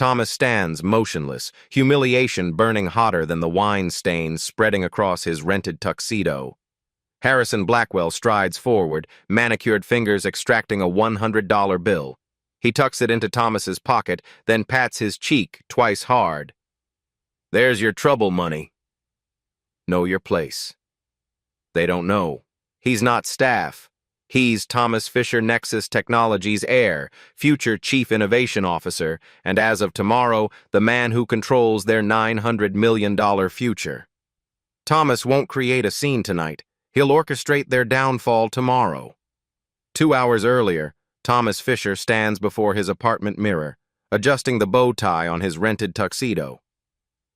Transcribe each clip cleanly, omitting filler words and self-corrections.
Thomas stands motionless, humiliation burning hotter than the wine stains spreading across his rented tuxedo. Harrison Blackwell strides forward, manicured fingers extracting a $100 bill. He tucks it into Thomas's pocket, then pats his cheek twice hard. "There's your trouble money. Know your place." They don't know. He's not staff. He's Thomas Fisher Nexus Technologies' heir, future Chief Innovation Officer, and as of tomorrow, the man who controls their $900 million future. Thomas won't create a scene tonight. He'll orchestrate their downfall tomorrow. 2 hours earlier, Thomas Fisher stands before his apartment mirror, adjusting the bow tie on his rented tuxedo.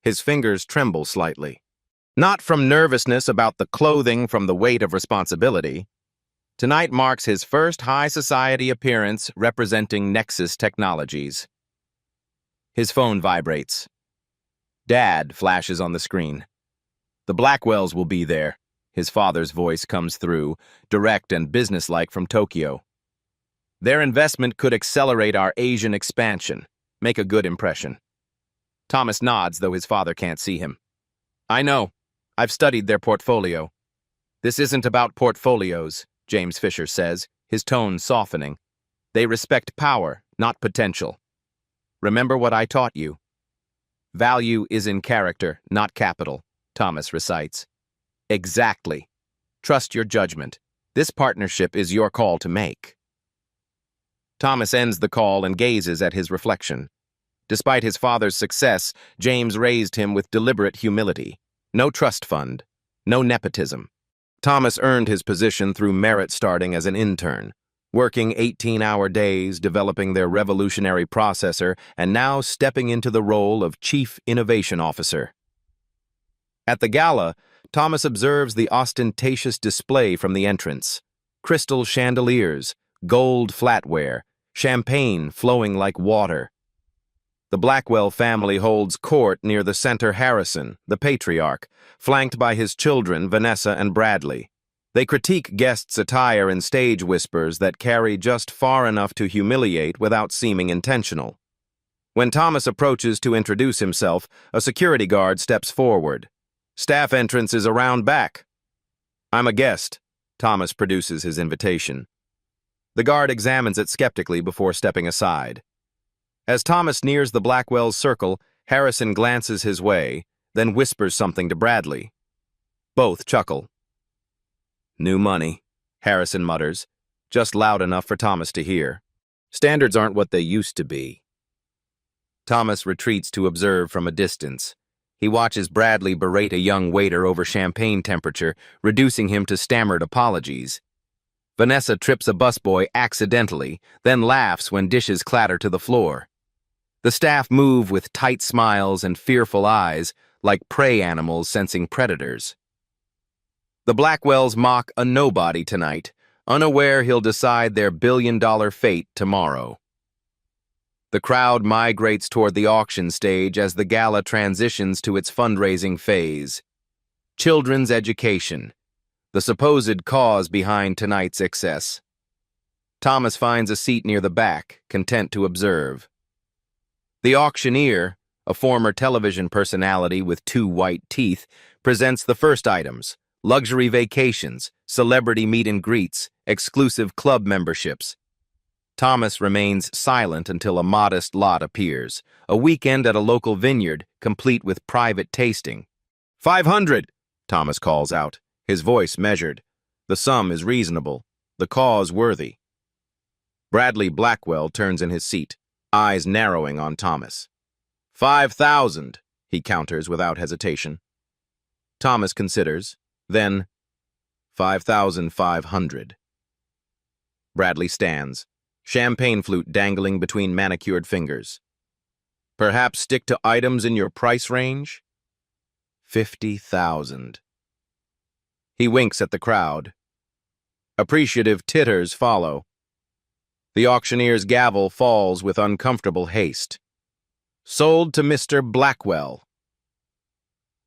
His fingers tremble slightly. Not from nervousness about the clothing from the weight of responsibility. Tonight marks his first high society appearance representing Nexus Technologies. His phone vibrates. "Dad," flashes on the screen. "The Blackwells will be there." His father's voice comes through, direct and businesslike from Tokyo. "Their investment could accelerate our Asian expansion. Make a good impression." Thomas nods, though his father can't see him. "I know. I've studied their portfolio." "This isn't about portfolios," James Fisher says, his tone softening. "They respect power, not potential. Remember what I taught you." "Value is in character, not capital," Thomas recites. "Exactly. Trust your judgment. This partnership is your call to make." Thomas ends the call and gazes at his reflection. Despite his father's success, James raised him with deliberate humility. No trust fund, no nepotism. Thomas earned his position through merit starting as an intern, working 18-hour days, developing their revolutionary processor, and now stepping into the role of Chief Innovation Officer. At the gala, Thomas observes the ostentatious display from the entrance. Crystal chandeliers, gold flatware, champagne flowing like water. The Blackwell family holds court near the center Harrison, the patriarch, flanked by his children Vanessa and Bradley. They critique guests' attire in stage whispers that carry just far enough to humiliate without seeming intentional. When Thomas approaches to introduce himself, a security guard steps forward. "Staff entrance is around back." "I'm a guest." Thomas produces his invitation. The guard examines it skeptically before stepping aside. As Thomas nears the Blackwell's circle, Harrison glances his way, then whispers something to Bradley. Both chuckle. "New money," Harrison mutters, just loud enough for Thomas to hear. "Standards aren't what they used to be." Thomas retreats to observe from a distance. He watches Bradley berate a young waiter over champagne temperature, reducing him to stammered apologies. Vanessa trips a busboy accidentally, then laughs when dishes clatter to the floor. The staff move with tight smiles and fearful eyes, like prey animals sensing predators. The Blackwells mock a nobody tonight, unaware he'll decide their billion-dollar fate tomorrow. The crowd migrates toward the auction stage as the gala transitions to its fundraising phase. Children's education, the supposed cause behind tonight's excess. Thomas finds a seat near the back, content to observe. The auctioneer, a former television personality with 2 white teeth, presents the first items: luxury vacations, celebrity meet and greets, exclusive club memberships. Thomas remains silent until a modest lot appears, a weekend at a local vineyard, complete with private tasting. "500, Thomas calls out, his voice measured. The sum is reasonable, the cause worthy. Bradley Blackwell turns in his seat, eyes narrowing on Thomas. 5,000, he counters without hesitation. Thomas considers, then 5,500. Bradley stands, champagne flute dangling between manicured fingers. Perhaps stick to items in your price range? 50,000. He winks at the crowd. Appreciative titters follow. The auctioneer's gavel falls with uncomfortable haste. Sold to Mr. Blackwell.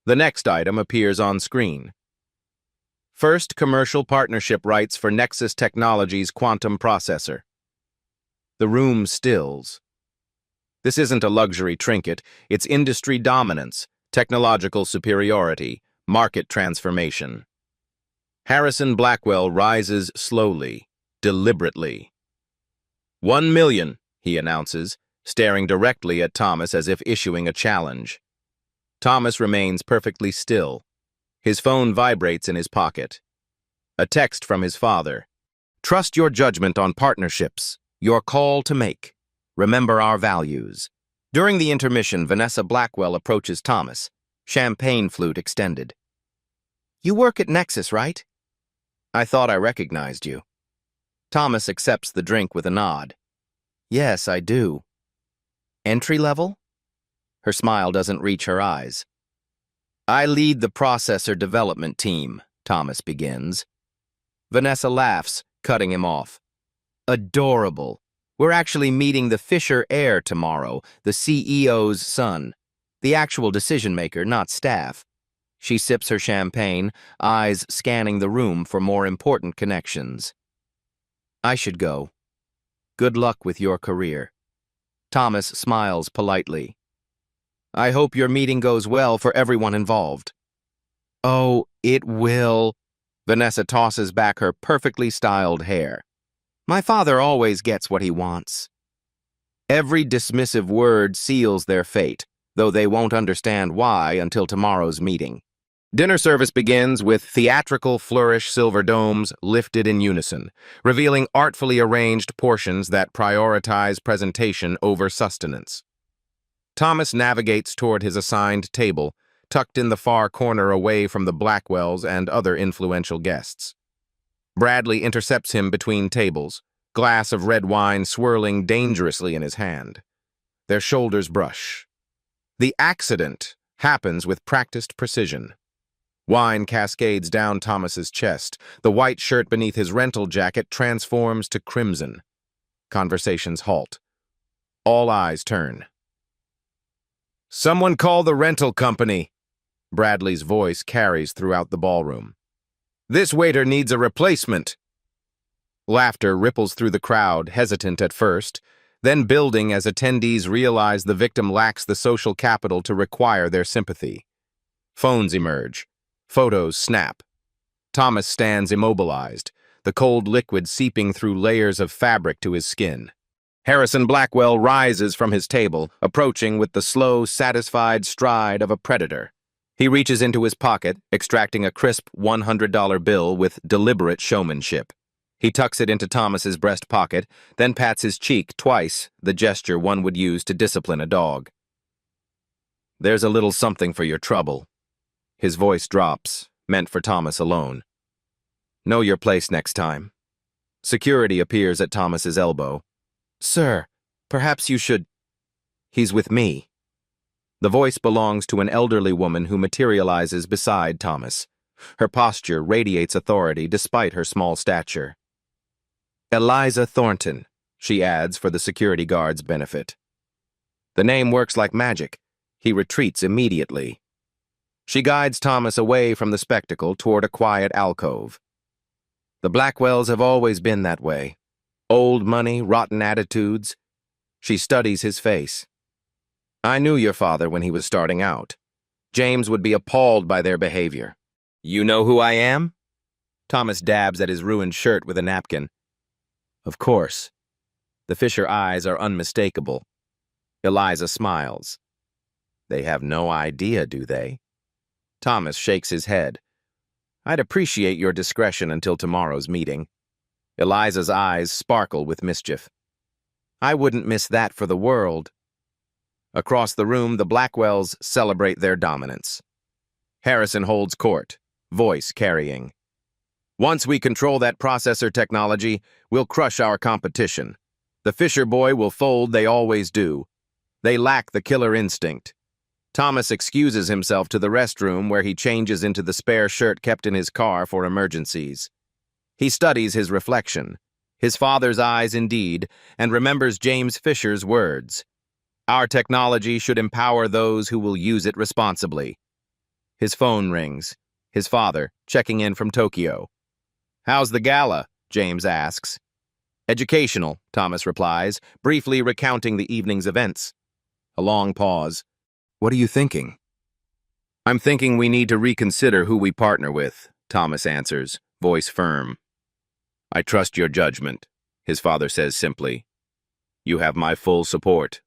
The next item appears on screen. First commercial partnership rights for Nexus Technologies' quantum processor. The room stills. This isn't a luxury trinket, it's industry dominance, technological superiority, market transformation. Harrison Blackwell rises slowly, deliberately. 1 million, he announces, staring directly at Thomas as if issuing a challenge. Thomas remains perfectly still. His phone vibrates in his pocket. A text from his father. Trust your judgment on partnerships. Your call to make. Remember our values. During the intermission, Vanessa Blackwell approaches Thomas, champagne flute extended. You work at Nexus, right? I thought I recognized you. Thomas accepts the drink with a nod. Yes, I do. Entry level? Her smile doesn't reach her eyes. I lead the processor development team, Thomas begins. Vanessa laughs, cutting him off. Adorable. We're actually meeting the Fisher heir tomorrow, the CEO's son. The actual decision-maker, not staff. She sips her champagne, eyes scanning the room for more important connections. I should go. Good luck with your career. Thomas smiles politely. I hope your meeting goes well for everyone involved. Oh, it will. Vanessa tosses back her perfectly styled hair. My father always gets what he wants. Every dismissive word seals their fate, though they won't understand why until tomorrow's meeting. Dinner service begins with theatrical flourish silver domes lifted in unison, revealing artfully arranged portions that prioritize presentation over sustenance. Thomas navigates toward his assigned table, tucked in the far corner away from the Blackwells and other influential guests. Bradley intercepts him between tables, glass of red wine swirling dangerously in his hand. Their shoulders brush. The accident happens with practiced precision. Wine cascades down Thomas's chest. The white shirt beneath his rental jacket transforms to crimson. Conversations halt. All eyes turn. Someone call the rental company. Bradley's voice carries throughout the ballroom. This waiter needs a replacement. Laughter ripples through the crowd, hesitant at first, then building as attendees realize the victim lacks the social capital to require their sympathy. Phones emerge. Photos snap. Thomas stands immobilized, the cold liquid seeping through layers of fabric to his skin. Harrison Blackwell rises from his table, approaching with the slow, satisfied stride of a predator. He reaches into his pocket, extracting a crisp $100 bill with deliberate showmanship. He tucks it into Thomas's breast pocket, then pats his cheek twice, the gesture one would use to discipline a dog. There's a little something for your trouble. His voice drops, meant for Thomas alone. Know your place next time. Security appears at Thomas's elbow. Sir, perhaps you should... He's with me. The voice belongs to an elderly woman who materializes beside Thomas. Her posture radiates authority despite her small stature. Eliza Thornton, she adds for the security guard's benefit. The name works like magic. He retreats immediately. She guides Thomas away from the spectacle toward a quiet alcove. The Blackwells have always been that way. Old money, rotten attitudes. She studies his face. I knew your father when he was starting out. James would be appalled by their behavior. You know who I am? Thomas dabs at his ruined shirt with a napkin. Of course. The Fisher eyes are unmistakable. Eliza smiles. They have no idea, do they? Thomas shakes his head. I'd appreciate your discretion until tomorrow's meeting. Eliza's eyes sparkle with mischief. I wouldn't miss that for the world. Across the room, the Blackwells celebrate their dominance. Harrison holds court, voice carrying. Once we control that processor technology, we'll crush our competition. The Fisher boy will fold, they always do. They lack the killer instinct. Thomas excuses himself to the restroom where he changes into the spare shirt kept in his car for emergencies. He studies his reflection, his father's eyes indeed, and remembers James Fisher's words. Our technology should empower those who will use it responsibly. His phone rings. His father, checking in from Tokyo. How's the gala? James asks. Educational, Thomas replies, briefly recounting the evening's events. A long pause. What are you thinking? I'm thinking we need to reconsider who we partner with, Thomas answers, voice firm. I trust your judgment, his father says simply. You have my full support.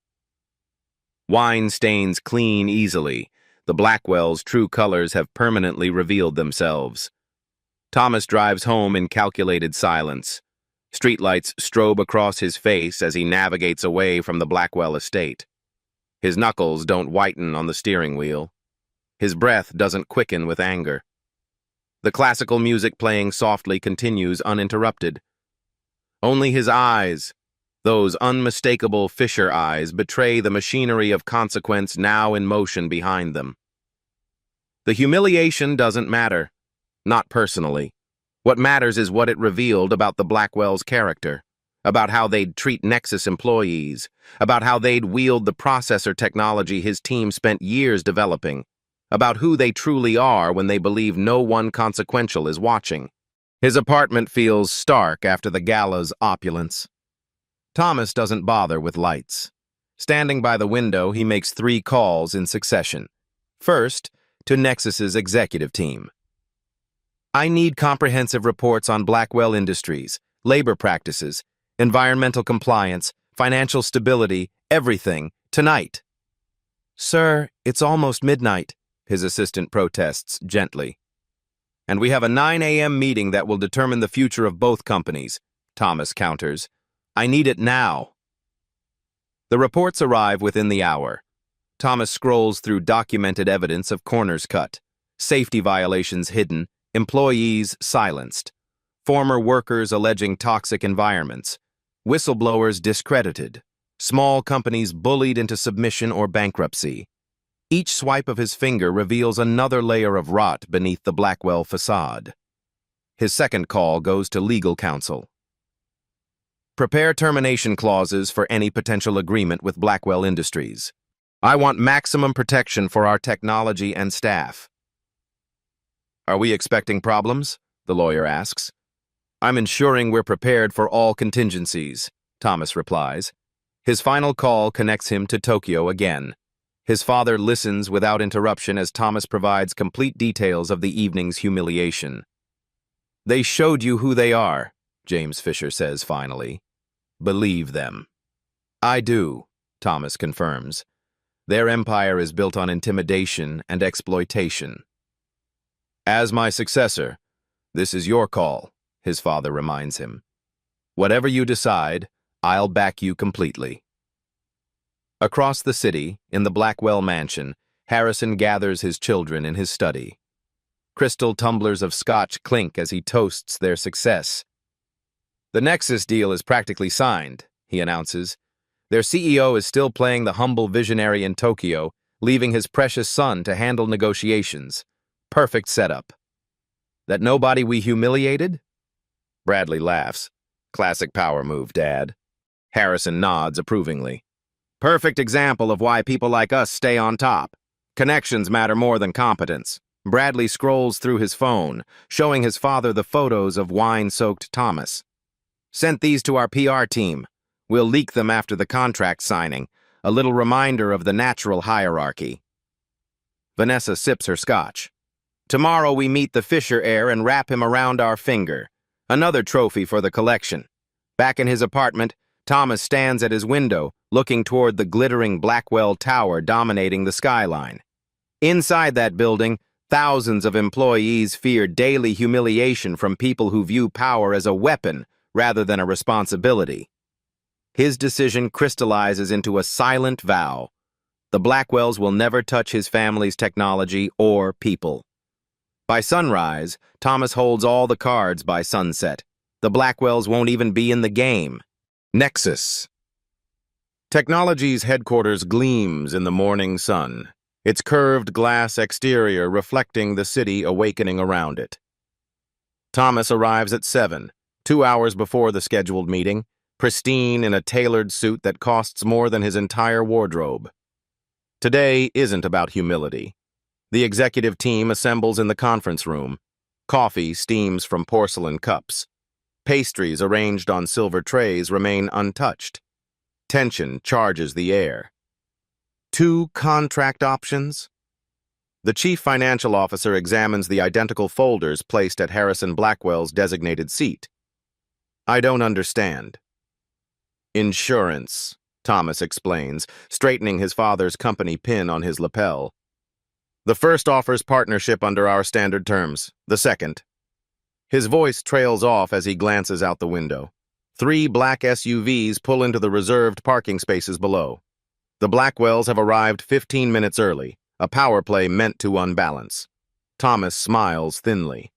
Wine stains clean easily. The Blackwell's true colors have permanently revealed themselves. Thomas drives home in calculated silence. Streetlights strobe across his face as he navigates away from the Blackwell estate. His knuckles don't whiten on the steering wheel. His breath doesn't quicken with anger. The classical music playing softly continues uninterrupted. Only his eyes, those unmistakable Fisher eyes, betray the machinery of consequence now in motion behind them. The humiliation doesn't matter, not personally. What matters is what it revealed about the Blackwell's character, about how they'd treat Nexus employees, about how they'd wield the processor technology his team spent years developing, about who they truly are when they believe no one consequential is watching. His apartment feels stark after the gala's opulence. Thomas doesn't bother with lights. Standing by the window, he makes 3 calls in succession. First, to Nexus's executive team. I need comprehensive reports on Blackwell Industries, labor practices, environmental compliance, financial stability, everything, tonight. Sir, it's almost midnight, his assistant protests gently. And we have a 9 a.m. meeting that will determine the future of both companies, Thomas counters. I need it now. The reports arrive within the hour. Thomas scrolls through documented evidence of corners cut, safety violations hidden, employees silenced, former workers alleging toxic environments, whistleblowers discredited, small companies bullied into submission or bankruptcy. Each swipe of his finger reveals another layer of rot beneath the Blackwell facade. His second call goes to legal counsel. Prepare termination clauses for any potential agreement with Blackwell Industries. I want maximum protection for our technology and staff. Are we expecting problems? The lawyer asks. I'm ensuring we're prepared for all contingencies, Thomas replies. His final call connects him to Tokyo again. His father listens without interruption as Thomas provides complete details of the evening's humiliation. They showed you who they are, James Fisher says finally. Believe them. I do, Thomas confirms. Their empire is built on intimidation and exploitation. As my successor, this is your call, his father reminds him. Whatever you decide, I'll back you completely. Across the city, in the Blackwell mansion, Harrison gathers his children in his study. Crystal tumblers of scotch clink as he toasts their success. The Nexus deal is practically signed, he announces. Their CEO is still playing the humble visionary in Tokyo, leaving his precious son to handle negotiations. Perfect setup. That nobody we humiliated? Bradley laughs. Classic power move, Dad. Harrison nods approvingly. Perfect example of why people like us stay on top. Connections matter more than competence. Bradley scrolls through his phone, showing his father the photos of wine-soaked Thomas. Sent these to our PR team. We'll leak them after the contract signing, a little reminder of the natural hierarchy. Vanessa sips her scotch. Tomorrow we meet the Fisher heir and wrap him around our finger. Another trophy for the collection. Back in his apartment, Thomas stands at his window, looking toward the glittering Blackwell Tower dominating the skyline. Inside that building, thousands of employees fear daily humiliation from people who view power as a weapon rather than a responsibility. His decision crystallizes into a silent vow. The Blackwells will never touch his family's technology or people. By sunrise, Thomas holds all the cards by sunset. The Blackwells won't even be in the game. Nexus. Technology's headquarters gleams in the morning sun, its curved glass exterior reflecting the city awakening around it. Thomas arrives at 7, 2 hours before the scheduled meeting, pristine in a tailored suit that costs more than his entire wardrobe. Today isn't about humility. The executive team assembles in the conference room. Coffee steams from porcelain cups. Pastries arranged on silver trays remain untouched. Tension charges the air. 2 contract options? The chief financial officer examines the identical folders placed at Harrison Blackwell's designated seat. I don't understand. Insurance, Thomas explains, straightening his father's company pin on his lapel. The first offers partnership under our standard terms. The second. His voice trails off as he glances out the window. 3 black SUVs pull into the reserved parking spaces below. The Blackwells have arrived 15 minutes early, a power play meant to unbalance. Thomas smiles thinly.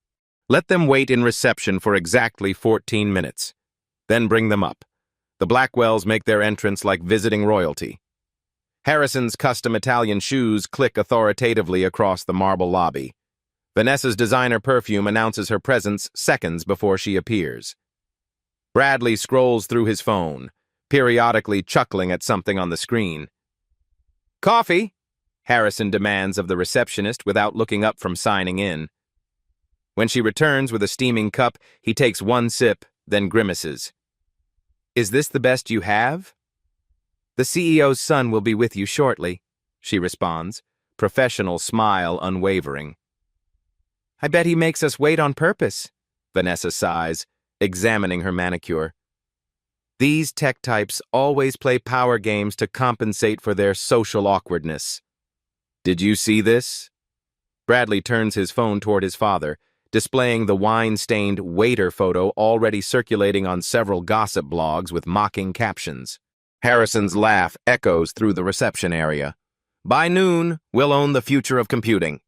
Let them wait in reception for exactly 14 minutes. Then bring them up. The Blackwells make their entrance like visiting royalty. Harrison's custom Italian shoes click authoritatively across the marble lobby. Vanessa's designer perfume announces her presence seconds before she appears. Bradley scrolls through his phone, periodically chuckling at something on the screen. Coffee? Harrison demands of the receptionist without looking up from signing in. When she returns with a steaming cup, he takes one sip, then grimaces. Is this the best you have? The CEO's son will be with you shortly, she responds, professional smile unwavering. I bet he makes us wait on purpose, Vanessa sighs, examining her manicure. These tech types always play power games to compensate for their social awkwardness. Did you see this? Bradley turns his phone toward his father, displaying the wine-stained waiter photo already circulating on several gossip blogs with mocking captions. Harrison's laugh echoes through the reception area. By noon, we'll own the future of computing.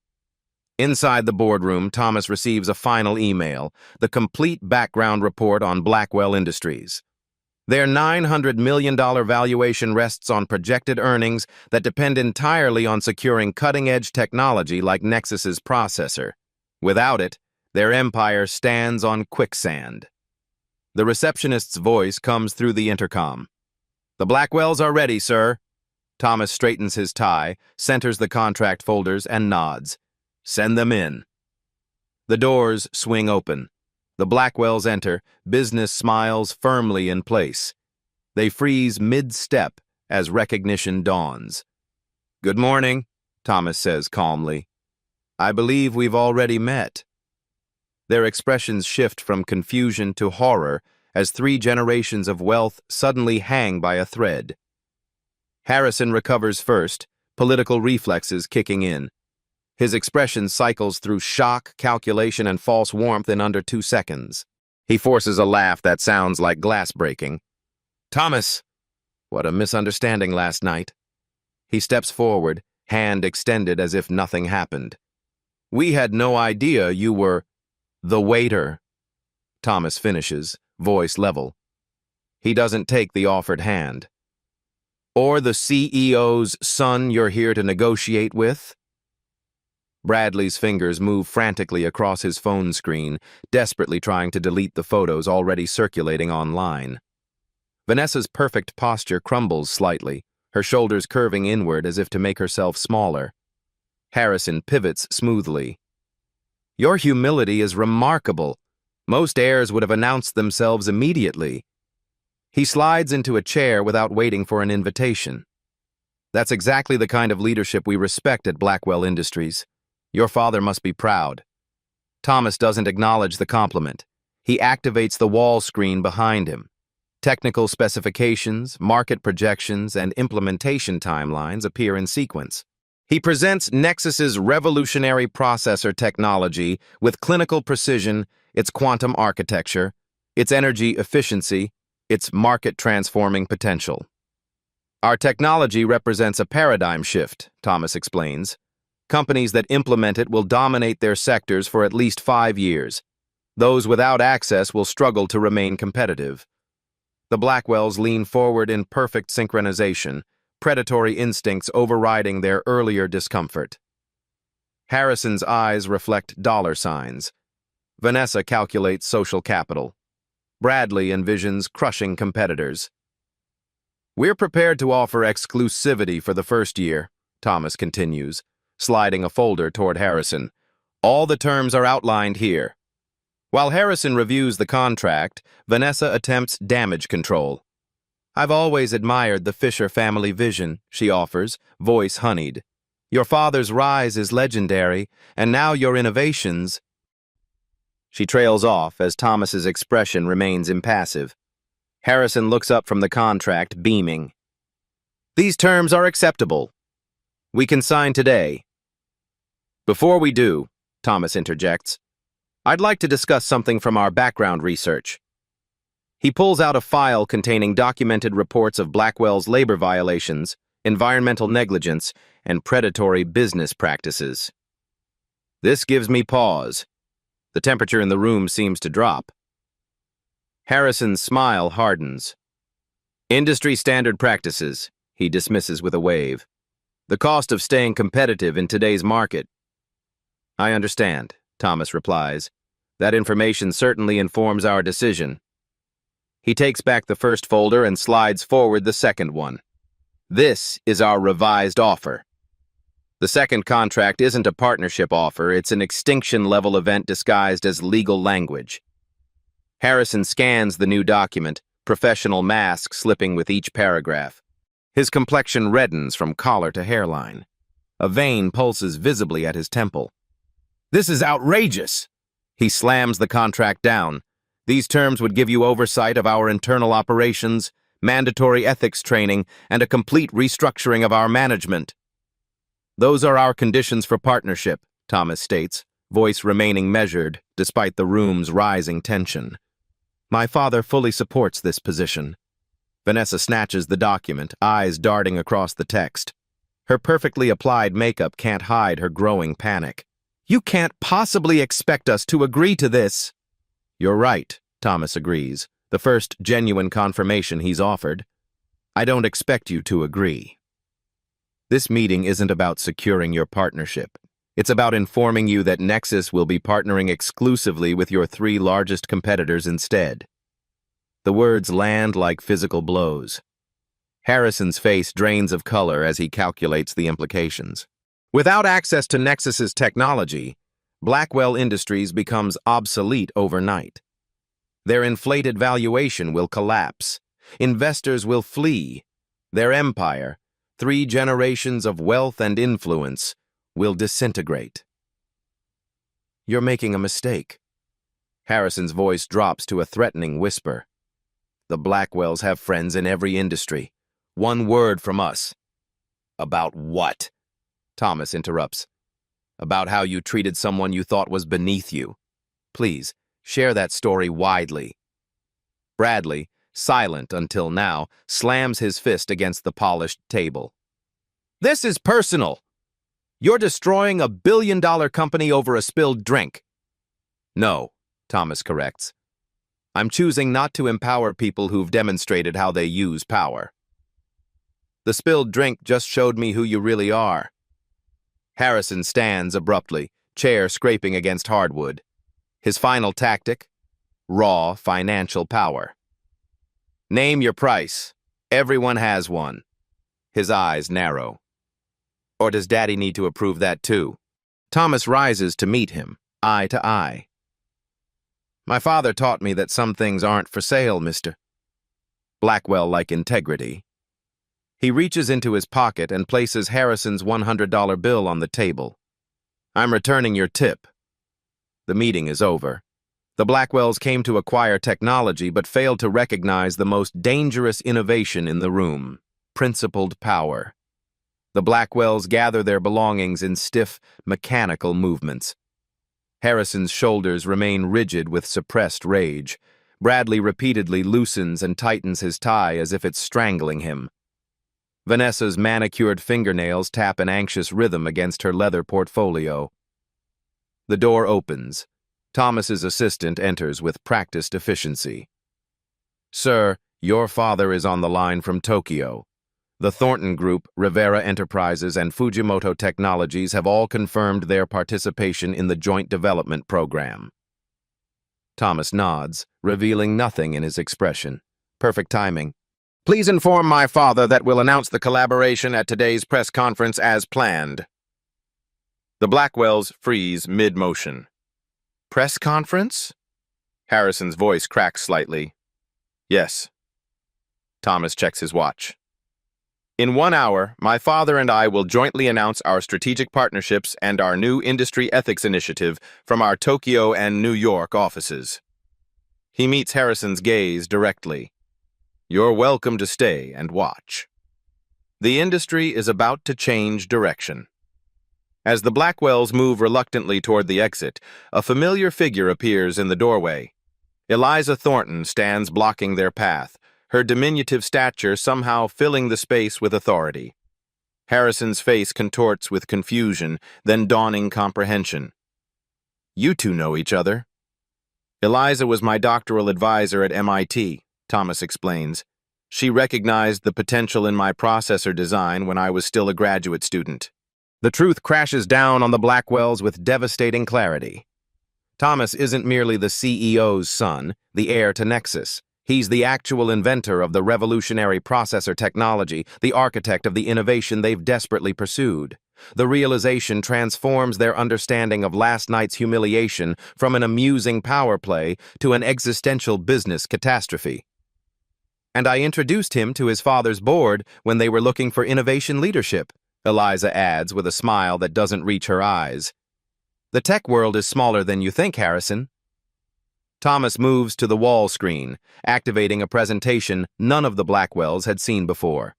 Inside the boardroom, Thomas receives a final email, the complete background report on Blackwell Industries. Their $900 million valuation rests on projected earnings that depend entirely on securing cutting-edge technology like Nexus's processor. Without it, their empire stands on quicksand. The receptionist's voice comes through the intercom. The Blackwells are ready, sir. Thomas straightens his tie, centers the contract folders, and nods. Send them in. The doors swing open. The Blackwells enter, business smiles firmly in place. They freeze mid-step as recognition dawns. Good morning, Thomas says calmly. I believe we've already met. Their expressions shift from confusion to horror as 3 generations of wealth suddenly hang by a thread. Harrison recovers first, political reflexes kicking in. His expression cycles through shock, calculation, and false warmth in under 2 seconds. He forces a laugh that sounds like glass breaking. Thomas! What a misunderstanding last night. He steps forward, hand extended as if nothing happened. We had no idea you were the waiter. Thomas finishes, voice level. He doesn't take the offered hand. Or the CEO's son you're here to negotiate with? Bradley's fingers move frantically across his phone screen, desperately trying to delete the photos already circulating online. Vanessa's perfect posture crumbles slightly, her shoulders curving inward as if to make herself smaller. Harrison pivots smoothly. Your humility is remarkable. Most heirs would have announced themselves immediately. He slides into a chair without waiting for an invitation. That's exactly the kind of leadership we respect at Blackwell Industries. Your father must be proud. Thomas doesn't acknowledge the compliment. He activates the wall screen behind him. Technical specifications, market projections, and implementation timelines appear in sequence. He presents Nexus's revolutionary processor technology with clinical precision, its quantum architecture, its energy efficiency, its market-transforming potential. Our technology represents a paradigm shift, Thomas explains. Companies that implement it will dominate their sectors for at least 5 years. Those without access will struggle to remain competitive. The Blackwells lean forward in perfect synchronization, predatory instincts overriding their earlier discomfort. Harrison's eyes reflect dollar signs. Vanessa calculates social capital. Bradley envisions crushing competitors. We're prepared to offer exclusivity for the first year, Thomas continues, sliding a folder toward Harrison. All the terms are outlined here. While Harrison reviews the contract, Vanessa attempts damage control. I've always admired the Fisher family vision, she offers, voice honeyed. Your father's rise is legendary, and now your innovations. She trails off as Thomas's expression remains impassive. Harrison looks up from the contract, beaming. These terms are acceptable. We can sign today. Before we do, Thomas interjects, I'd like to discuss something from our background research. He pulls out a file containing documented reports of Blackwell's labor violations, environmental negligence, and predatory business practices. This gives me pause. The temperature in the room seems to drop. Harrison's smile hardens. Industry standard practices, he dismisses with a wave. The cost of staying competitive in today's market. I understand, Thomas replies. That information certainly informs our decision. He takes back the first folder and slides forward the second one. This is our revised offer. The second contract isn't a partnership offer, it's an extinction-level event disguised as legal language. Harrison scans the new document, professional mask slipping with each paragraph. His complexion reddens from collar to hairline. A vein pulses visibly at his temple. This is outrageous! He slams the contract down. These terms would give you oversight of our internal operations, mandatory ethics training, and a complete restructuring of our management. Those are our conditions for partnership, Thomas states, voice remaining measured despite the room's rising tension. My father fully supports this position. Vanessa snatches the document, eyes darting across the text. Her perfectly applied makeup can't hide her growing panic. You can't possibly expect us to agree to this. You're right, Thomas agrees, the first genuine confirmation he's offered. I don't expect you to agree. This meeting isn't about securing your partnership. It's about informing you that Nexus will be partnering exclusively with your 3 largest competitors instead. The words land like physical blows. Harrison's face drains of color as he calculates the implications. Without access to Nexus's technology, Blackwell Industries becomes obsolete overnight. Their inflated valuation will collapse. Investors will flee. Their empire, 3 generations of wealth and influence, will disintegrate. You're making a mistake. Harrison's voice drops to a threatening whisper. The Blackwells have friends in every industry. One word from us. About what? Thomas interrupts. About how you treated someone you thought was beneath you. Please, share that story widely. Bradley, silent until now, slams his fist against the polished table. This is personal. You're destroying a billion-dollar company over a spilled drink. No, Thomas corrects. I'm choosing not to empower people who've demonstrated how they use power. The spilled drink just showed me who you really are. Harrison stands abruptly, chair scraping against hardwood. His final tactic? Raw financial power. Name your price. Everyone has one. His eyes narrow. Or does Daddy need to approve that too? Thomas rises to meet him, eye to eye. My father taught me that some things aren't for sale, mister. Blackwell-like integrity. He reaches into his pocket and places Harrison's $100 bill on the table. I'm returning your tip. The meeting is over. The Blackwells came to acquire technology but failed to recognize the most dangerous innovation in the room, principled power. The Blackwells gather their belongings in stiff, mechanical movements. Harrison's shoulders remain rigid with suppressed rage. Bradley repeatedly loosens and tightens his tie as if it's strangling him. Vanessa's manicured fingernails tap an anxious rhythm against her leather portfolio. The door opens. Thomas's assistant enters with practiced efficiency. Sir, your father is on the line from Tokyo. The Thornton Group, Rivera Enterprises, and Fujimoto Technologies have all confirmed their participation in the joint development program. Thomas nods, revealing nothing in his expression. Perfect timing. Please inform my father that we'll announce the collaboration at today's press conference as planned. The Blackwells freeze mid-motion. Press conference? Harrison's voice cracks slightly. Yes. Thomas checks his watch. In 1 hour, my father and I will jointly announce our strategic partnerships and our new industry ethics initiative from our Tokyo and New York offices. He meets Harrison's gaze directly. You're welcome to stay and watch. The industry is about to change direction. As the Blackwells move reluctantly toward the exit, a familiar figure appears in the doorway. Eliza Thornton stands blocking their path, her diminutive stature somehow filling the space with authority. Harrison's face contorts with confusion, then dawning comprehension. You two know each other? Eliza was my doctoral advisor at MIT, Thomas explains. She recognized the potential in my processor design when I was still a graduate student. The truth crashes down on the Blackwells with devastating clarity. Thomas isn't merely the CEO's son, the heir to Nexus. He's the actual inventor of the revolutionary processor technology, the architect of the innovation they've desperately pursued. The realization transforms their understanding of last night's humiliation from an amusing power play to an existential business catastrophe. And I introduced him to his father's board when they were looking for innovation leadership, Eliza adds with a smile that doesn't reach her eyes. The tech world is smaller than you think, Harrison. Thomas moves to the wall screen, activating a presentation none of the Blackwells had seen before.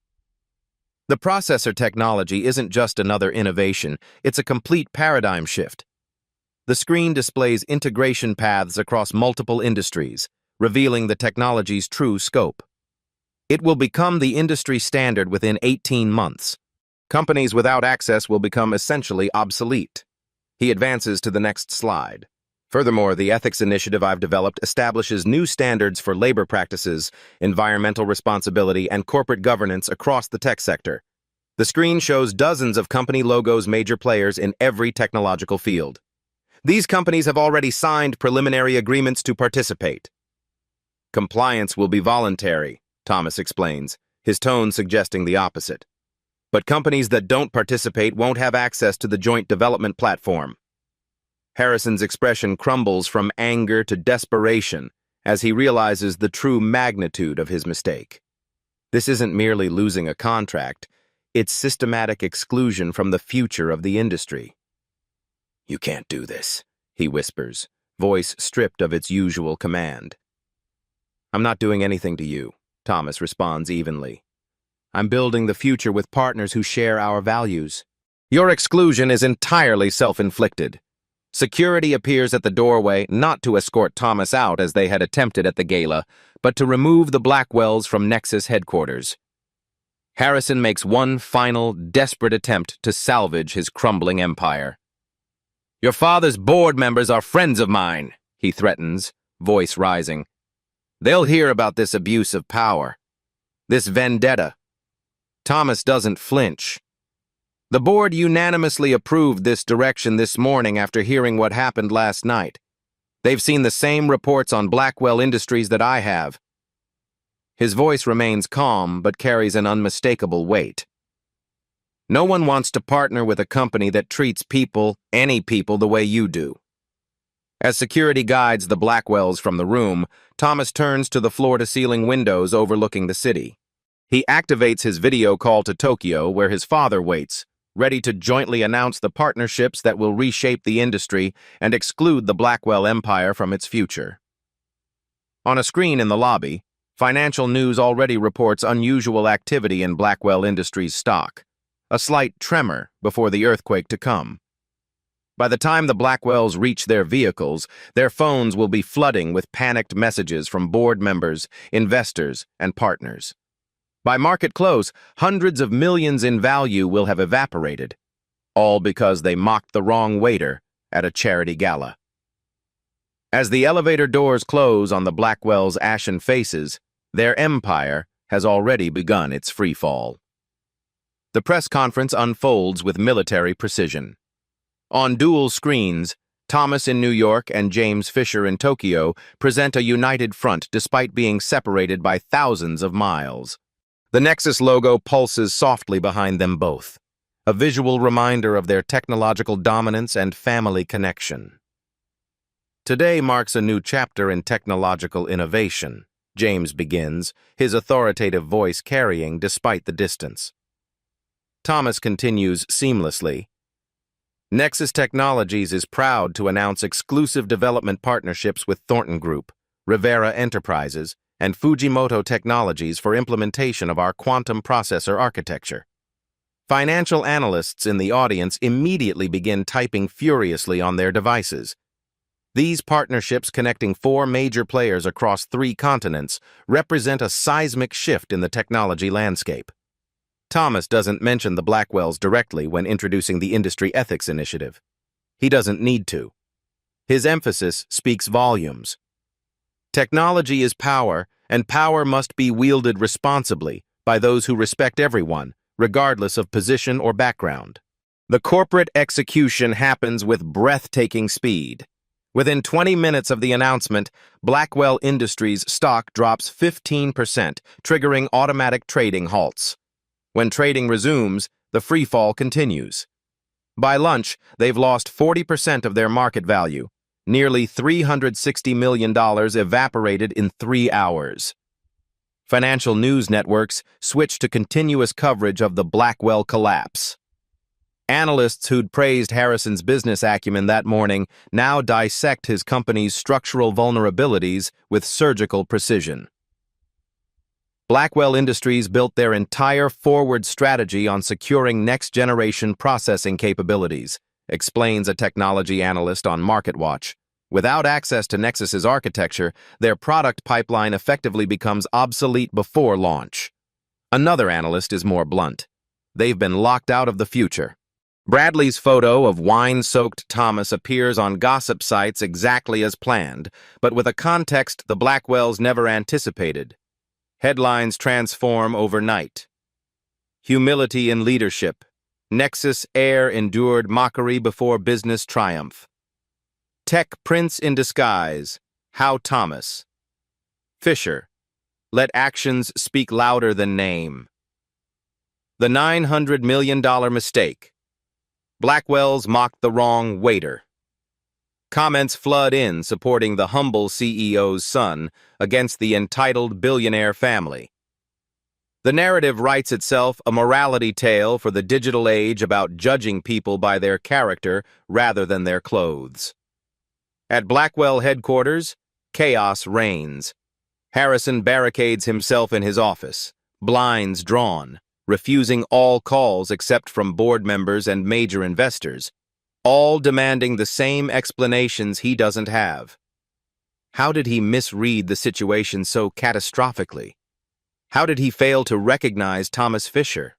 The processor technology isn't just another innovation, it's a complete paradigm shift. The screen displays integration paths across multiple industries, revealing the technology's true scope. It will become the industry standard within 18 months. Companies without access will become essentially obsolete. He advances to the next slide. Furthermore, the ethics initiative I've developed establishes new standards for labor practices, environmental responsibility, and corporate governance across the tech sector. The screen shows dozens of company logos, major players in every technological field. These companies have already signed preliminary agreements to participate. Compliance will be voluntary, Thomas explains, his tone suggesting the opposite. But companies that don't participate won't have access to the joint development platform. Harrison's expression crumbles from anger to desperation as he realizes the true magnitude of his mistake. This isn't merely losing a contract, it's systematic exclusion from the future of the industry. You can't do this, he whispers, voice stripped of its usual command. I'm not doing anything to you, Thomas responds evenly. I'm building the future with partners who share our values. Your exclusion is entirely self-inflicted. Security appears at the doorway not to escort Thomas out as they had attempted at the gala, but to remove the Blackwells from Nexus headquarters. Harrison makes one final, desperate attempt to salvage his crumbling empire. Your father's board members are friends of mine, he threatens, voice rising. They'll hear about this abuse of power, this vendetta. Thomas doesn't flinch. The board unanimously approved this direction this morning after hearing what happened last night. They've seen the same reports on Blackwell Industries that I have. His voice remains calm but carries an unmistakable weight. No one wants to partner with a company that treats people, any people, the way you do. As security guides the Blackwells from the room, Thomas turns to the floor-to-ceiling windows overlooking the city. He activates his video call to Tokyo, where his father waits, ready to jointly announce the partnerships that will reshape the industry and exclude the Blackwell empire from its future. On a screen in the lobby, financial news already reports unusual activity in Blackwell Industries stock, a slight tremor before the earthquake to come. By the time the Blackwells reach their vehicles, their phones will be flooding with panicked messages from board members, investors, and partners. By market close, hundreds of millions in value will have evaporated, all because they mocked the wrong waiter at a charity gala. As the elevator doors close on the Blackwells' ashen faces, their empire has already begun its free fall. The press conference unfolds with military precision. On dual screens, Thomas in New York and James Fisher in Tokyo present a united front despite being separated by thousands of miles. The Nexus logo pulses softly behind them both, a visual reminder of their technological dominance and family connection. Today marks a new chapter in technological innovation. James begins, his authoritative voice carrying despite the distance. Thomas continues seamlessly. Nexus Technologies is proud to announce exclusive development partnerships with Thornton Group, Rivera Enterprises, and Fujimoto Technologies for implementation of our quantum processor architecture. Financial analysts in the audience immediately begin typing furiously on their devices. These partnerships connecting 4 major players across 3 continents represent a seismic shift in the technology landscape. Thomas doesn't mention the Blackwells directly when introducing the Industry Ethics Initiative. He doesn't need to. His emphasis speaks volumes. Technology is power, and power must be wielded responsibly by those who respect everyone, regardless of position or background. The corporate execution happens with breathtaking speed. Within 20 minutes of the announcement, Blackwell Industries' stock drops 15%, triggering automatic trading halts. When trading resumes, the free fall continues. By lunch, they've lost 40% of their market value. Nearly $360 million evaporated in 3 hours. Financial news networks switched to continuous coverage of the Blackwell collapse. Analysts who'd praised Harrison's business acumen that morning now dissect his company's structural vulnerabilities with surgical precision. Blackwell Industries built their entire forward strategy on securing next-generation processing capabilities, explains a technology analyst on MarketWatch. Without access to Nexus's architecture, their product pipeline effectively becomes obsolete before launch. Another analyst is more blunt. They've been locked out of the future. Bradley's photo of wine-soaked Thomas appears on gossip sites exactly as planned, but with a context the Blackwells never anticipated. Headlines transform overnight. Humility in leadership. Nexus heir endured mockery before business triumph. Tech prince in disguise. How Thomas. Fisher. Let actions speak louder than name. The $900 million mistake. Blackwells mocked the wrong waiter. Comments flood in supporting the humble CEO's son against the entitled billionaire family. The narrative writes itself a morality tale for the digital age about judging people by their character rather than their clothes. At Blackwell headquarters, chaos reigns. Harrison barricades himself in his office, blinds drawn, refusing all calls except from board members and major investors, all demanding the same explanations he doesn't have. How did he misread the situation so catastrophically? How did he fail to recognize Thomas Fisher?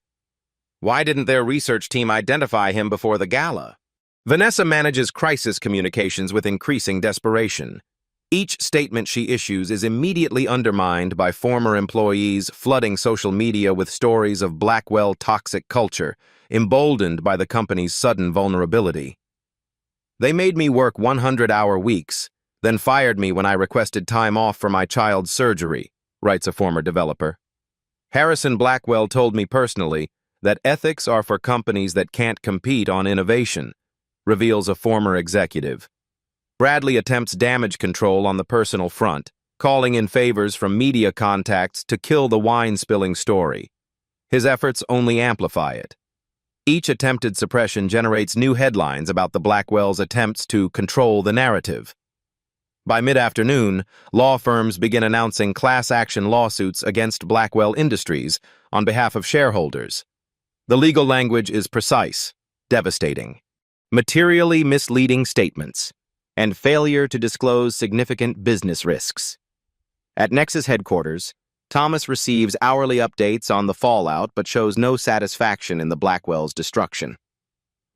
Why didn't their research team identify him before the gala? Vanessa manages crisis communications with increasing desperation. Each statement she issues is immediately undermined by former employees flooding social media with stories of Blackwell toxic culture, emboldened by the company's sudden vulnerability. They made me work 100-hour weeks, then fired me when I requested time off for my child's surgery, writes a former developer. Harrison Blackwell told me personally that ethics are for companies that can't compete on innovation, reveals a former executive. Bradley attempts damage control on the personal front, calling in favors from media contacts to kill the wine-spilling story. His efforts only amplify it. Each attempted suppression generates new headlines about the Blackwells' attempts to control the narrative. By mid-afternoon, law firms begin announcing class action lawsuits against Blackwell Industries on behalf of shareholders. The legal language is precise, devastating. Materially misleading statements, and failure to disclose significant business risks. At Nexus headquarters, Thomas receives hourly updates on the fallout but shows no satisfaction in the Blackwells' destruction.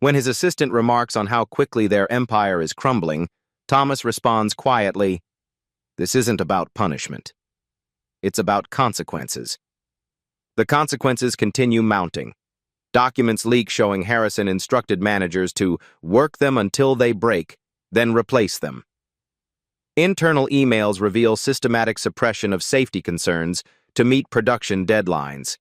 When his assistant remarks on how quickly their empire is crumbling, Thomas responds quietly, "This isn't about punishment. It's about consequences." The consequences continue mounting. Documents leak showing Harrison instructed managers to work them until they break, then replace them. Internal emails reveal systematic suppression of safety concerns to meet production deadlines.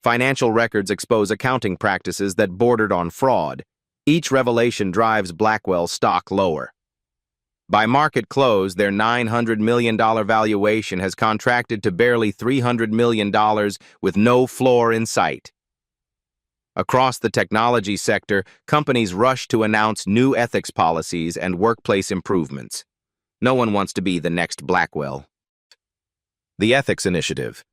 Financial records expose accounting practices that bordered on fraud. Each revelation drives Blackwell's stock lower. By market close, their $900 million valuation has contracted to barely $300 million with no floor in sight. Across the technology sector, companies rush to announce new ethics policies and workplace improvements. No one wants to be the next Blackwell. The Ethics Initiative.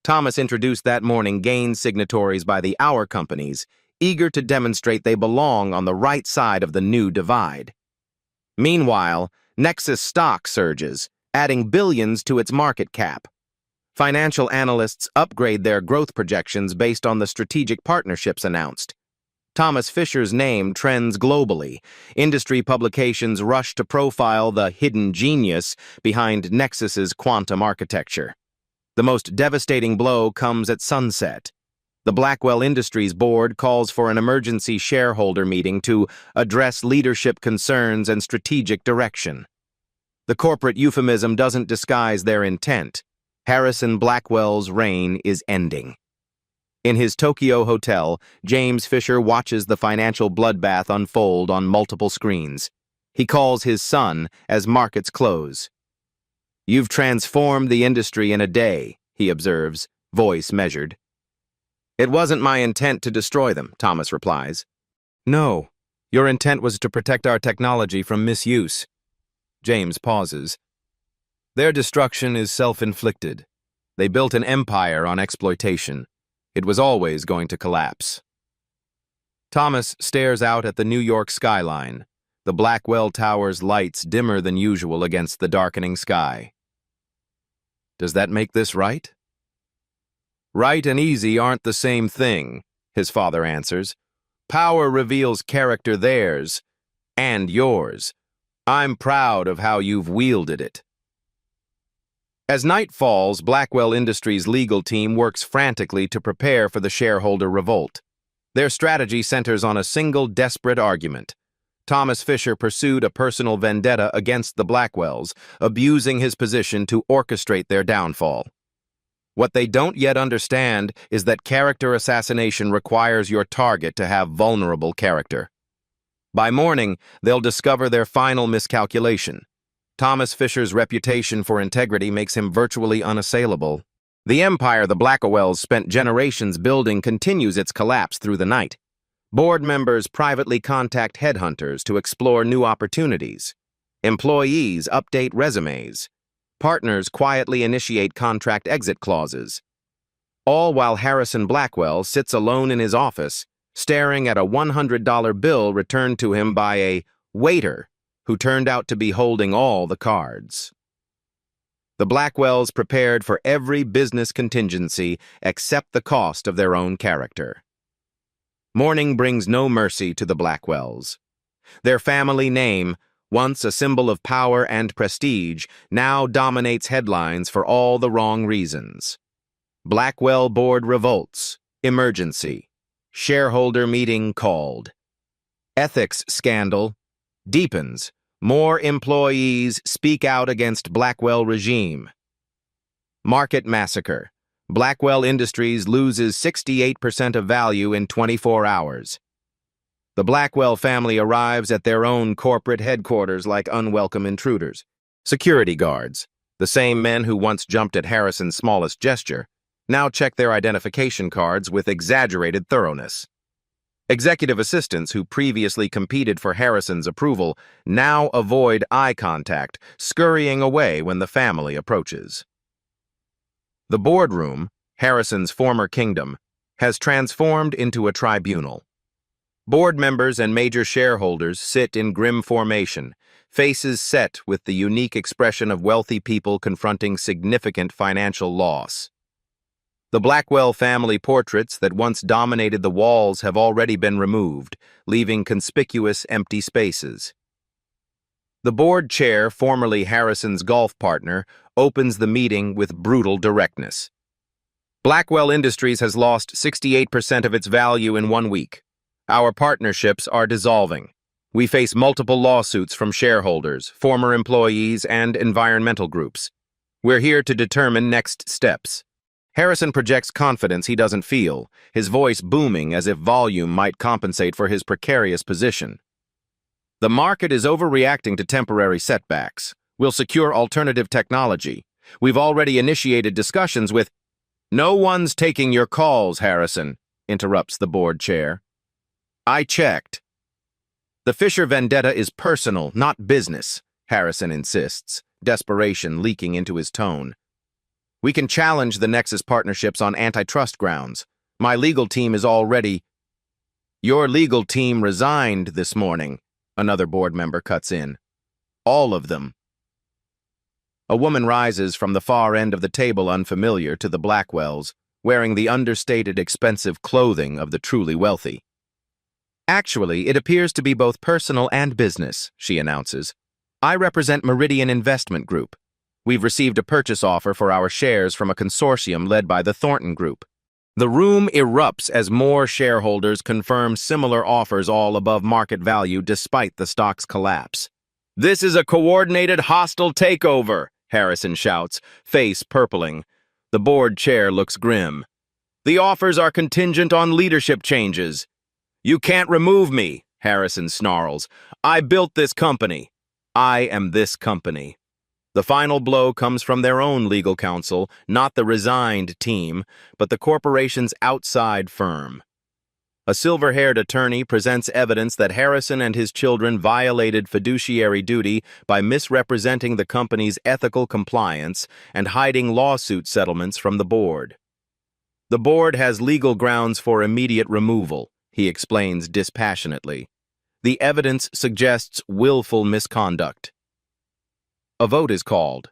Thomas introduced that morning gained signatories by the hour companies, eager to demonstrate they belong on the right side of the new divide. Meanwhile, Nexus stock surges, adding billions to its market cap. Financial analysts upgrade their growth projections based on the strategic partnerships announced. Thomas Fisher's name trends globally. Industry publications rush to profile the hidden genius behind Nexus's quantum architecture. The most devastating blow comes at sunset. The Blackwell Industries board calls for an emergency shareholder meeting to address leadership concerns and strategic direction. The corporate euphemism doesn't disguise their intent. Harrison Blackwell's reign is ending. In his Tokyo hotel, James Fisher watches the financial bloodbath unfold on multiple screens. He calls his son as markets close. "You've transformed the industry in a day," he observes, voice measured. "It wasn't my intent to destroy them," Thomas replies. "No, your intent was to protect our technology from misuse." James pauses. "Their destruction is self-inflicted. They built an empire on exploitation. It was always going to collapse." Thomas stares out at the New York skyline, the Blackwell Tower's lights dimmer than usual against the darkening sky. "Does that make this right?" "Right and easy aren't the same thing," his father answers. "Power reveals character, theirs and yours. I'm proud of how you've wielded it." As night falls, Blackwell Industries' legal team works frantically to prepare for the shareholder revolt. Their strategy centers on a single desperate argument. Thomas Fisher pursued a personal vendetta against the Blackwells, abusing his position to orchestrate their downfall. What they don't yet understand is that character assassination requires your target to have vulnerable character. By morning, they'll discover their final miscalculation. Thomas Fisher's reputation for integrity makes him virtually unassailable. The empire the Blackwells spent generations building continues its collapse through the night. Board members privately contact headhunters to explore new opportunities. Employees update resumes. Partners quietly initiate contract exit clauses. All while Harrison Blackwell sits alone in his office, staring at a $100 bill returned to him by a waiter who turned out to be holding all the cards. The Blackwells prepared for every business contingency except the cost of their own character. Morning brings no mercy to the Blackwells. Their family name, once a symbol of power and prestige, now dominates headlines for all the wrong reasons. Blackwell board revolts, emergency, shareholder meeting called. Ethics scandal deepens. More employees speak out against Blackwell regime. Market massacre. Blackwell Industries loses 68% of value in 24 hours. The Blackwell family arrives at their own corporate headquarters like unwelcome intruders. Security guards, the same men who once jumped at Harrison's smallest gesture, now check their identification cards with exaggerated thoroughness. Executive assistants who previously competed for Harrison's approval now avoid eye contact, scurrying away when the family approaches. The boardroom, Harrison's former kingdom, has transformed into a tribunal. Board members and major shareholders sit in grim formation, faces set with the unique expression of wealthy people confronting significant financial loss. The Blackwell family portraits that once dominated the walls have already been removed, leaving conspicuous empty spaces. The board chair, formerly Harrison's golf partner, opens the meeting with brutal directness. Blackwell Industries has lost 68% of its value in 1 week. Our partnerships are dissolving. We face multiple lawsuits from shareholders, former employees, and environmental groups. We're here to determine next steps. Harrison projects confidence he doesn't feel, his voice booming as if volume might compensate for his precarious position. The market is overreacting to temporary setbacks. We'll secure alternative technology. We've already initiated discussions with— No one's taking your calls, Harrison, interrupts the board chair. I checked. The Fisher vendetta is personal, not business, Harrison insists, desperation leaking into his tone. We can challenge the Nexus partnerships on antitrust grounds. My legal team is already— Your legal team resigned this morning, another board member cuts in. All of them. A woman rises from the far end of the table, unfamiliar to the Blackwells, wearing the understated, expensive clothing of the truly wealthy. Actually, it appears to be both personal and business, she announces. I represent Meridian Investment Group. We've received a purchase offer for our shares from a consortium led by the Thornton Group. The room erupts as more shareholders confirm similar offers all above market value despite the stock's collapse. This is a coordinated hostile takeover, Harrison shouts, face purpling. The board chair looks grim. The offers are contingent on leadership changes. You can't remove me, Harrison snarls. I built this company. I am this company. The final blow comes from their own legal counsel, not the resigned team, but the corporation's outside firm. A silver-haired attorney presents evidence that Harrison and his children violated fiduciary duty by misrepresenting the company's ethical compliance and hiding lawsuit settlements from the board. The board has legal grounds for immediate removal, he explains dispassionately. The evidence suggests willful misconduct. A vote is called.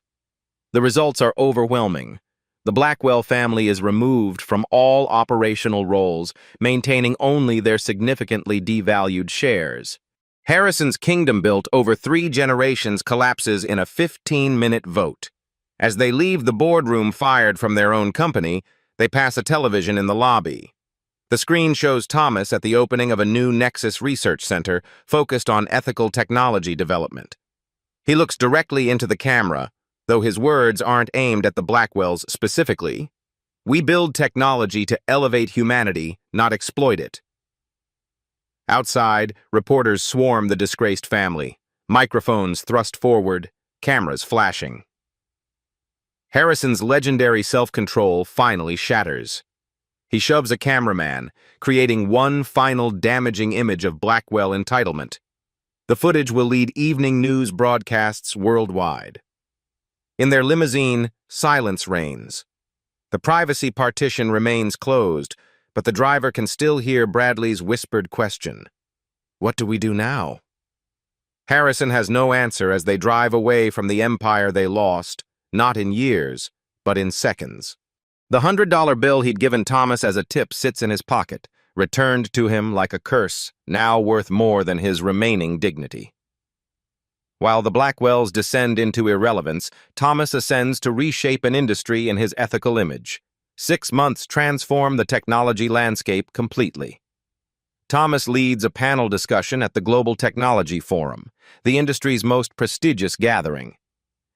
The results are overwhelming. The Blackwell family is removed from all operational roles, maintaining only their significantly devalued shares. Harrison's kingdom built over 3 generations collapses in a 15-minute vote. As they leave the boardroom fired from their own company, they pass a television in the lobby. The screen shows Thomas at the opening of a new Nexus research center focused on ethical technology development. He looks directly into the camera, though his words aren't aimed at the Blackwells specifically. We build technology to elevate humanity, not exploit it. Outside, reporters swarm the disgraced family, microphones thrust forward, cameras flashing. Harrison's legendary self-control finally shatters. He shoves a cameraman, creating one final damaging image of Blackwell entitlement. The footage will lead evening news broadcasts worldwide. In their limousine, silence reigns. The privacy partition remains closed, but the driver can still hear Bradley's whispered question. What do we do now? Harrison has no answer as they drive away from the empire they lost, not in years, but in seconds. The $100 bill he'd given Thomas as a tip sits in his pocket, returned to him like a curse, now worth more than his remaining dignity. While the Blackwells descend into irrelevance, Thomas ascends to reshape an industry in his ethical image. 6 months transform the technology landscape completely. Thomas leads a panel discussion at the Global Technology Forum, the industry's most prestigious gathering.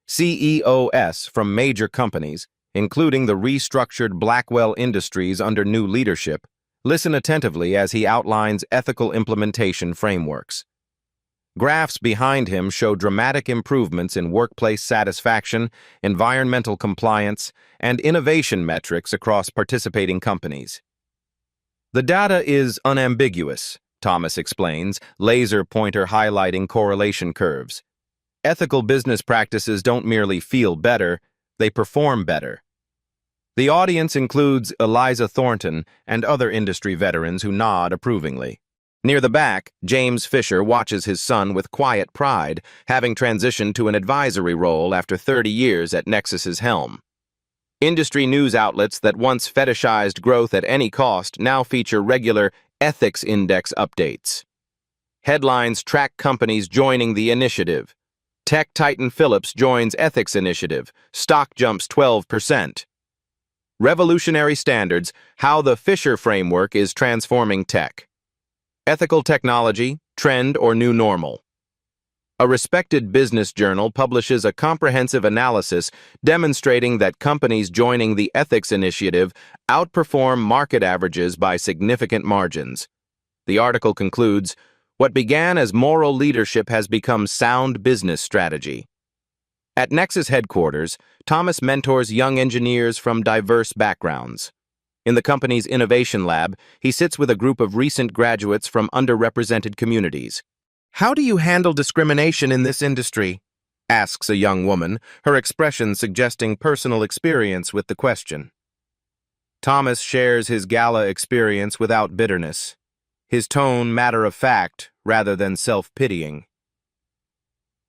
CEOs from major companies, including the restructured Blackwell Industries under new leadership, listen attentively as he outlines ethical implementation frameworks. Graphs behind him show dramatic improvements in workplace satisfaction, environmental compliance, and innovation metrics across participating companies. The data is unambiguous, Thomas explains, laser pointer highlighting correlation curves. Ethical business practices don't merely feel better, they perform better. The audience includes Eliza Thornton and other industry veterans who nod approvingly. Near the back, James Fisher watches his son with quiet pride, having transitioned to an advisory role after 30 years at Nexus's helm. Industry news outlets that once fetishized growth at any cost now feature regular ethics index updates. Headlines track companies joining the initiative. Tech titan Philips joins ethics initiative. Stock jumps 12%. Revolutionary standards, how the Fisher framework is transforming tech. Ethical technology, trend or new normal. A respected business journal publishes a comprehensive analysis demonstrating that companies joining the ethics initiative outperform market averages by significant margins. The article concludes, What began as moral leadership has become sound business strategy. At Nexus headquarters, Thomas mentors young engineers from diverse backgrounds. In the company's innovation lab, he sits with a group of recent graduates from underrepresented communities. "How do you handle discrimination in this industry?" asks a young woman, her expression suggesting personal experience with the question. Thomas shares his gala experience without bitterness, his tone matter-of-fact rather than self-pitying.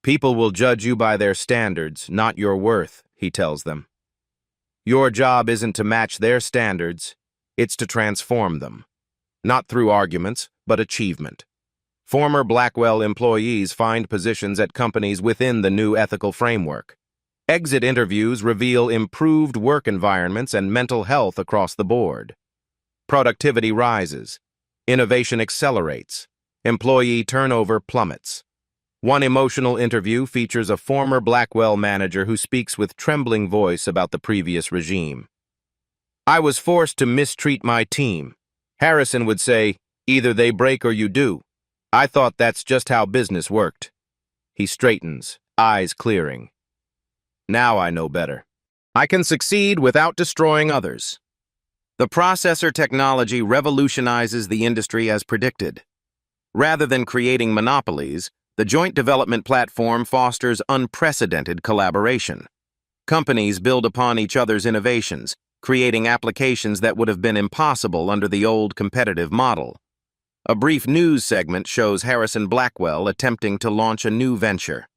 "People will judge you by their standards, not your worth," he tells them. "Your job isn't to match their standards, it's to transform them. Not through arguments, but achievement." Former Blackwell employees find positions at companies within the new ethical framework. Exit interviews reveal improved work environments and mental health across the board. Productivity rises. Innovation accelerates. Employee turnover plummets. One emotional interview features a former Blackwell manager who speaks with trembling voice about the previous regime. "I was forced to mistreat my team. Harrison would say, 'Either they break or you do.' I thought that's just how business worked." He straightens, eyes clearing. "Now I know better. I can succeed without destroying others." The processor technology revolutionizes the industry as predicted. Rather than creating monopolies, the joint development platform fosters unprecedented collaboration. Companies build upon each other's innovations, creating applications that would have been impossible under the old competitive model. A brief news segment shows Harrison Blackwell attempting to launch a new venture.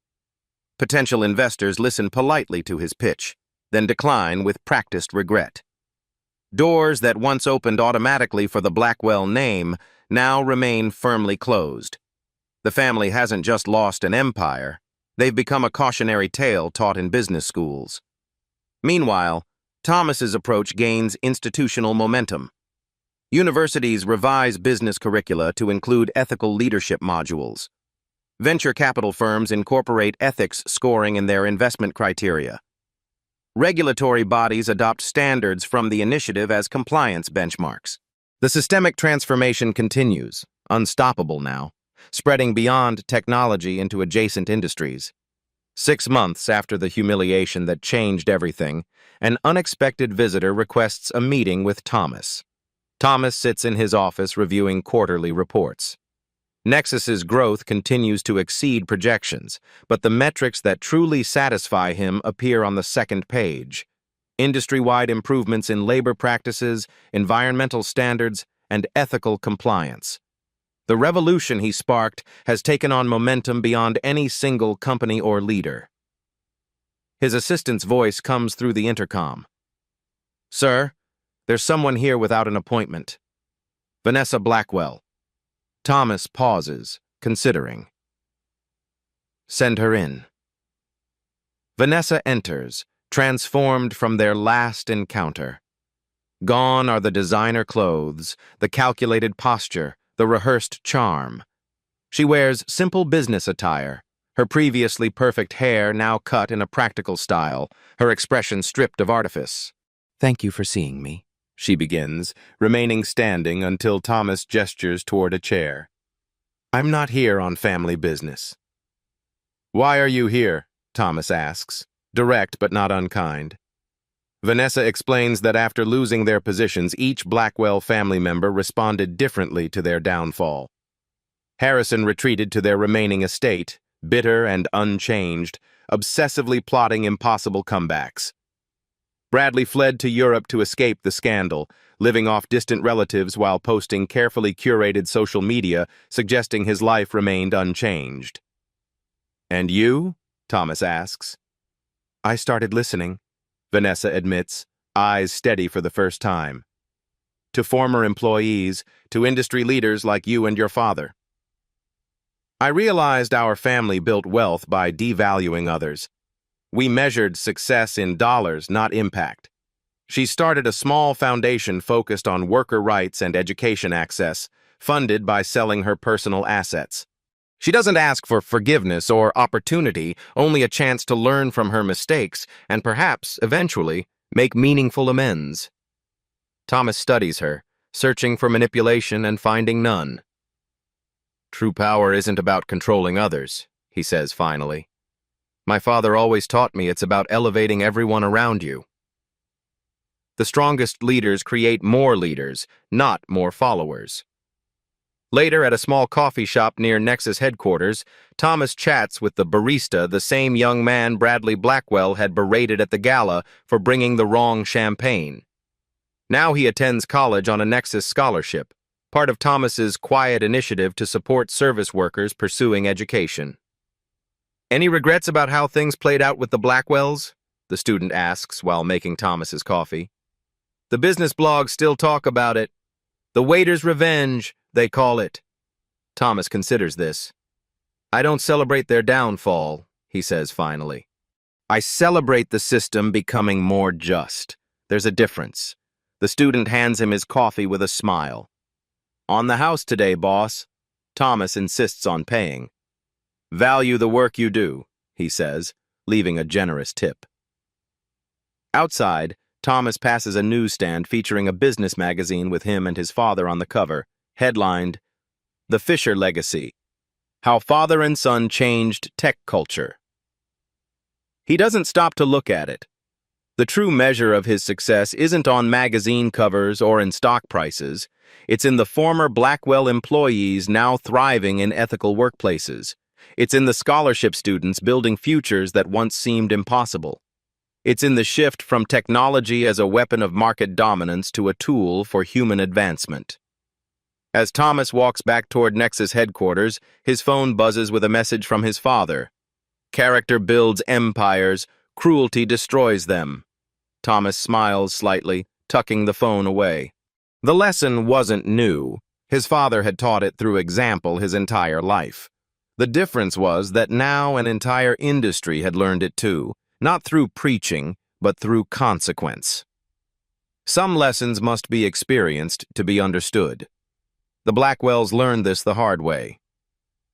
Potential investors listen politely to his pitch, then decline with practiced regret. Doors that once opened automatically for the Blackwell name now remain firmly closed. The family hasn't just lost an empire, they've become a cautionary tale taught in business schools. Meanwhile, Thomas's approach gains institutional momentum. Universities revise business curricula to include ethical leadership modules. Venture capital firms incorporate ethics scoring in their investment criteria. Regulatory bodies adopt standards from the initiative as compliance benchmarks. The systemic transformation continues, unstoppable now, spreading beyond technology into adjacent industries. 6 months after the humiliation that changed everything, an unexpected visitor requests a meeting with Thomas. Thomas sits in his office reviewing quarterly reports. Nexus's growth continues to exceed projections, but the metrics that truly satisfy him appear on the second page. Industry-wide improvements in labor practices, environmental standards, and ethical compliance. The revolution he sparked has taken on momentum beyond any single company or leader. His assistant's voice comes through the intercom. "Sir, there's someone here without an appointment. Vanessa Blackwell." Thomas pauses, considering. "Send her in." Vanessa enters, transformed from their last encounter. Gone are the designer clothes, the calculated posture, the rehearsed charm. She wears simple business attire, her previously perfect hair now cut in a practical style, her expression stripped of artifice. "Thank you for seeing me," she begins, remaining standing until Thomas gestures toward a chair. "I'm not here on family business." "Why are you here?" Thomas asks, direct but not unkind. Vanessa explains that after losing their positions, each Blackwell family member responded differently to their downfall. Harrison retreated to their remaining estate, bitter and unchanged, obsessively plotting impossible comebacks. Bradley fled to Europe to escape the scandal, living off distant relatives while posting carefully curated social media, suggesting his life remained unchanged. "And you?" Thomas asks. "I started listening," Vanessa admits, eyes steady for the first time. "To former employees, to industry leaders like you and your father. I realized our family built wealth by devaluing others. We measured success in dollars, not impact." She started a small foundation focused on worker rights and education access, funded by selling her personal assets. She doesn't ask for forgiveness or opportunity, only a chance to learn from her mistakes and perhaps, eventually, make meaningful amends. Thomas studies her, searching for manipulation and finding none. True power isn't about controlling others, he says finally. My father always taught me it's about elevating everyone around you. The strongest leaders create more leaders, not more followers. Later, at a small coffee shop near Nexus headquarters, Thomas chats with the barista, the same young man Bradley Blackwell had berated at the gala for bringing the wrong champagne. Now he attends college on a Nexus scholarship, part of Thomas's quiet initiative to support service workers pursuing education. Any regrets about how things played out with the Blackwells? The student asks while making Thomas's coffee. The business blogs still talk about it. The waiter's revenge, they call it. Thomas considers this. I don't celebrate their downfall, he says finally. I celebrate the system becoming more just. There's a difference. The student hands him his coffee with a smile. On the house today, boss. Thomas insists on paying. Value the work you do, he says, leaving a generous tip. Outside, Thomas passes a newsstand featuring a business magazine with him and his father on the cover, headlined, The Fisher Legacy, How Father and Son Changed Tech Culture. He doesn't stop to look at it. The true measure of his success isn't on magazine covers or in stock prices. It's in the former Blackwell employees now thriving in ethical workplaces. It's in the scholarship students building futures that once seemed impossible. It's in the shift from technology as a weapon of market dominance to a tool for human advancement. As Thomas walks back toward Nexus headquarters, his phone buzzes with a message from his father. Character builds empires, cruelty destroys them. Thomas smiles slightly, tucking the phone away. The lesson wasn't new. His father had taught it through example his entire life. The difference was that now an entire industry had learned it too, not through preaching, but through consequence. Some lessons must be experienced to be understood. The Blackwells learned this the hard way.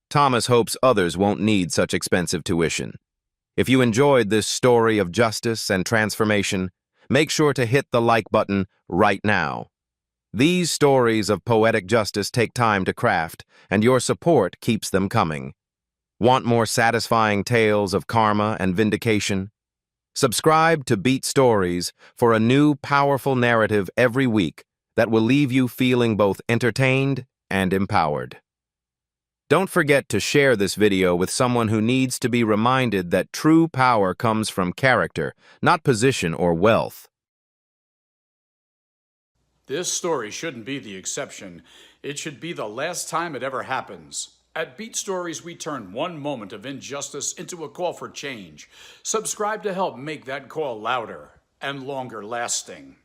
Thomas hopes others won't need such expensive tuition. If you enjoyed this story of justice and transformation, make sure to hit the like button right now. These stories of poetic justice take time to craft, and your support keeps them coming. Want more satisfying tales of karma and vindication? Subscribe to Beat Stories for a new, powerful narrative every week that will leave you feeling both entertained and empowered. Don't forget to share this video with someone who needs to be reminded that true power comes from character, not position or wealth. This story shouldn't be the exception. It should be the last time it ever happens. At Beat Stories, we turn one moment of injustice into a call for change. Subscribe to help make that call louder and longer lasting.